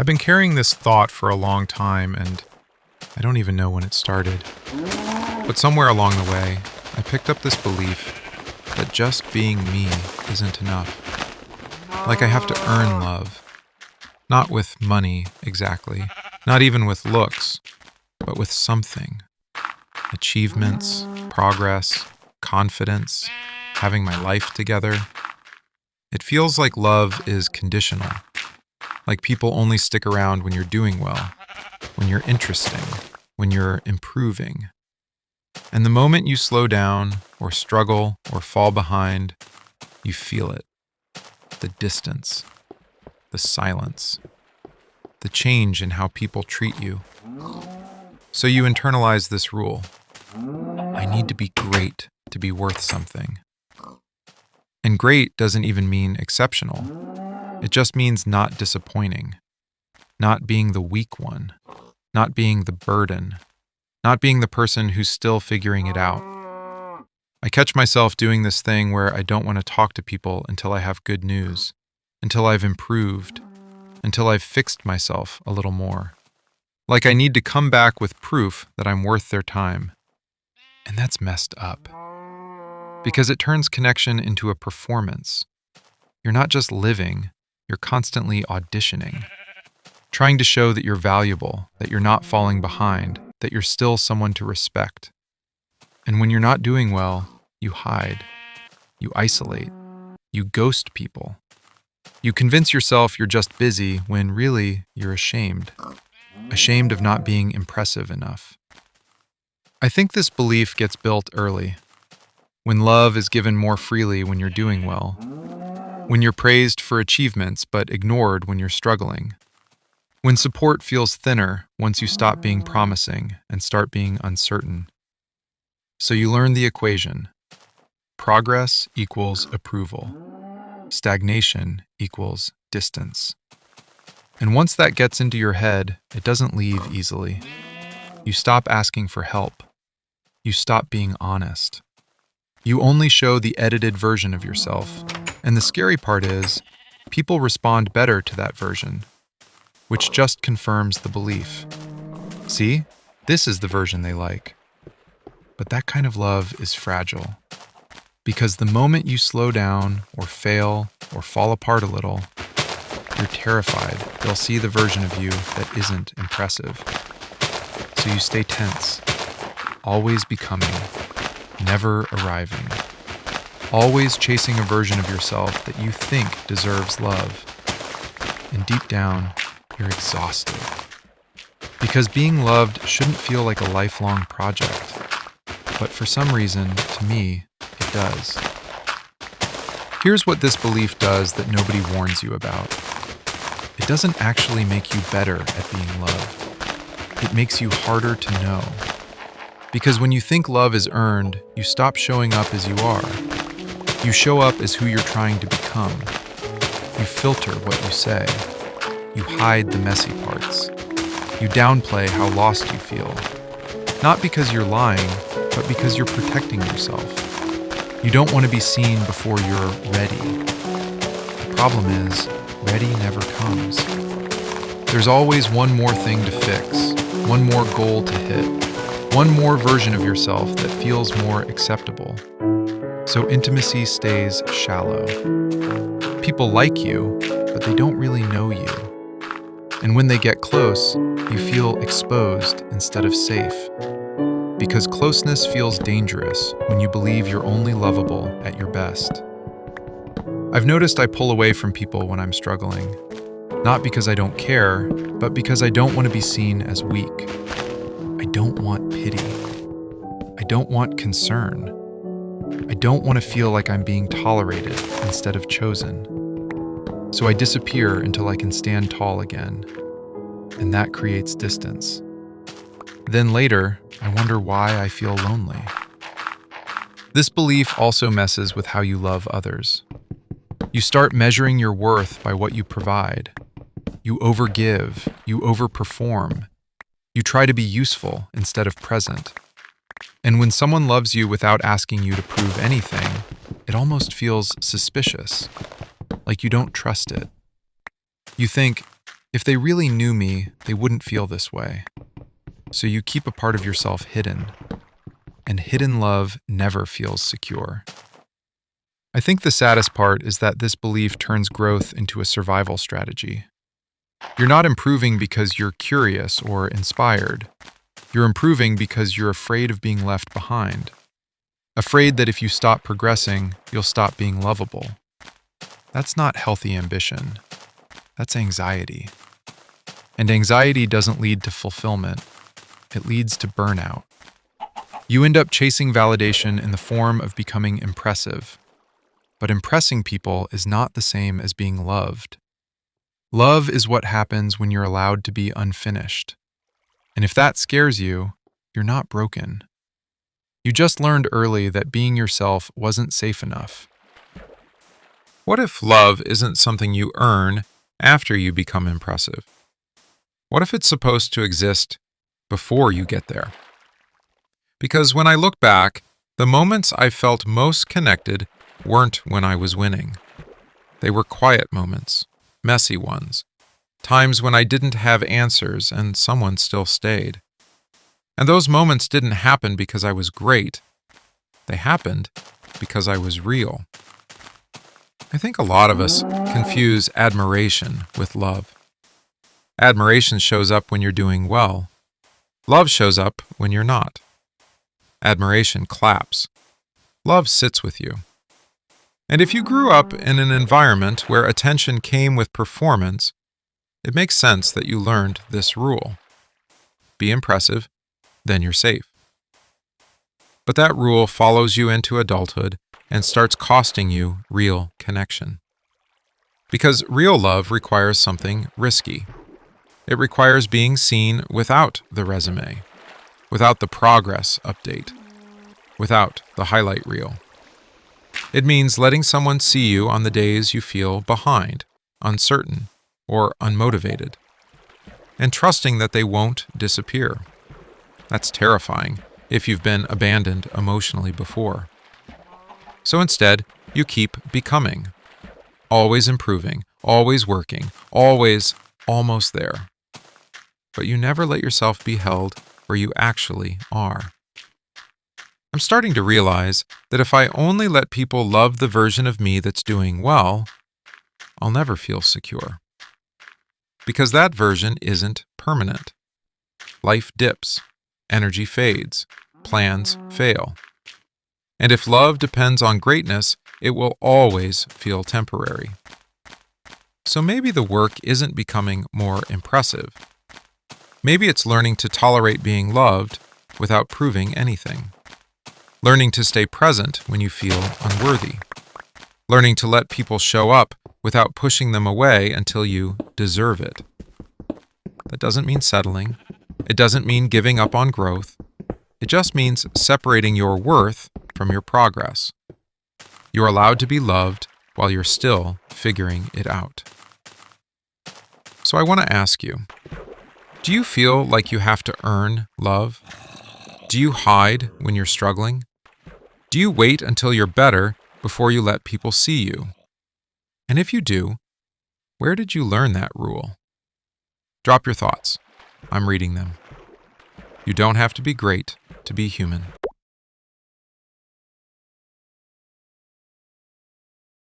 I've been carrying this thought for a long time, and I don't even know when it started. But somewhere along the way, I picked up this belief that just being me isn't enough. Like I have to earn love. Not with money, exactly. Not even with looks, but with something. Achievements, progress, confidence, having my life together. It feels like love is conditional. Like people only stick around when you're doing well, when you're interesting, when you're improving. And the moment you slow down, or struggle, or fall behind, you feel it. The distance, the silence, the change in how people treat you. So you internalize this rule. I need to be great to be worth something. And great doesn't even mean exceptional. It just means not disappointing, not being the weak one, not being the burden, not being the person who's still figuring it out. I catch myself doing this thing where I don't want to talk to people until I have good news, until I've improved, until I've fixed myself a little more. Like I need to come back with proof that I'm worth their time. And that's messed up. Because it turns connection into a performance. You're not just living, you're constantly auditioning. Trying to show that you're valuable, that you're not falling behind, that you're still someone to respect. And when you're not doing well, you hide. You isolate. You ghost people. You convince yourself you're just busy when really you're ashamed. Ashamed of not being impressive enough. I think this belief gets built early. When love is given more freely when you're doing well. When you're praised for achievements but ignored when you're struggling. When support feels thinner once you stop being promising and start being uncertain. So you learn the equation. Progress equals approval. Stagnation equals distance. And once that gets into your head, it doesn't leave easily. You stop asking for help. You stop being honest. You only show the edited version of yourself. And the scary part is, people respond better to that version, which just confirms the belief. See, this is the version they like. But that kind of love is fragile. Because the moment you slow down, or fail, or fall apart a little, you're terrified they'll see the version of you that isn't impressive. So you stay tense, always becoming, never arriving. Always chasing a version of yourself that you think deserves love. And deep down, you're exhausted. Because being loved shouldn't feel like a lifelong project. But for some reason, to me, it does. Here's what this belief does that nobody warns you about. It doesn't actually make you better at being loved. It makes you harder to know. Because when you think love is earned, you stop showing up as you are. You show up as who you're trying to become. You filter what you say. You hide the messy parts. You downplay how lost you feel. Not because you're lying, but because you're protecting yourself. You don't want to be seen before you're ready. The problem is, ready never comes. There's always one more thing to fix, one more goal to hit, one more version of yourself that feels more acceptable. So intimacy stays shallow. People like you, but they don't really know you. And when they get close, you feel exposed instead of safe. Because closeness feels dangerous when you believe you're only lovable at your best. I've noticed I pull away from people when I'm struggling. Not because I don't care, but because I don't want to be seen as weak. I don't want pity. I don't want concern. I don't want to feel like I'm being tolerated instead of chosen. So I disappear until I can stand tall again. And that creates distance. Then later, I wonder why I feel lonely. This belief also messes with how you love others. You start measuring your worth by what you provide. You overgive, you overperform. You try to be useful instead of present. And when someone loves you without asking you to prove anything, it almost feels suspicious, like you don't trust it. You think, If they really knew me, they wouldn't feel this way. So you keep a part of yourself hidden, and hidden love never feels secure. I think the saddest part is that this belief turns growth into a survival strategy. You're not improving because you're curious or inspired. You're improving because you're afraid of being left behind. Afraid that if you stop progressing, you'll stop being lovable. That's not healthy ambition. That's anxiety. And anxiety doesn't lead to fulfillment. It leads to burnout. You end up chasing validation in the form of becoming impressive. But impressing people is not the same as being loved. Love is what happens when you're allowed to be unfinished. And if that scares you, you're not broken. You just learned early that being yourself wasn't safe enough. What if love isn't something you earn after you become impressive? What if it's supposed to exist before you get there? Because when I look back, the moments I felt most connected weren't when I was winning. They were quiet moments, messy ones, times when I didn't have answers and someone still stayed. And those moments didn't happen because I was great. They happened because I was real. I think a lot of us confuse admiration with love. Admiration shows up when you're doing well. Love shows up when you're not. Admiration claps. Love sits with you. And if you grew up in an environment where attention came with performance, it makes sense that you learned this rule. Be impressive, then you're safe. But that rule follows you into adulthood and starts costing you real connection. Because real love requires something risky. It requires being seen without the resume, without the progress update, without the highlight reel. It means letting someone see you on the days you feel behind, uncertain, or unmotivated, and trusting that they won't disappear. That's terrifying if you've been abandoned emotionally before. So instead, you keep becoming, always improving, always working, always almost there. But you never let yourself be held where you actually are. I'm starting to realize that if I only let people love the version of me that's doing well, I'll never feel secure. Because that version isn't permanent. Life dips, energy fades, plans fail. And if love depends on greatness, it will always feel temporary. So maybe the work isn't becoming more impressive. Maybe it's learning to tolerate being loved without proving anything. Learning to stay present when you feel unworthy. Learning to let people show up without pushing them away until you deserve it. That doesn't mean settling. It doesn't mean giving up on growth. It just means separating your worth from your progress. You're allowed to be loved while you're still figuring it out. So I want to ask you, do you feel like you have to earn love? Do you hide when you're struggling? Do you wait until you're better before you let people see you? And if you do, where did you learn that rule? Drop your thoughts. I'm reading them. You don't have to be great to be human.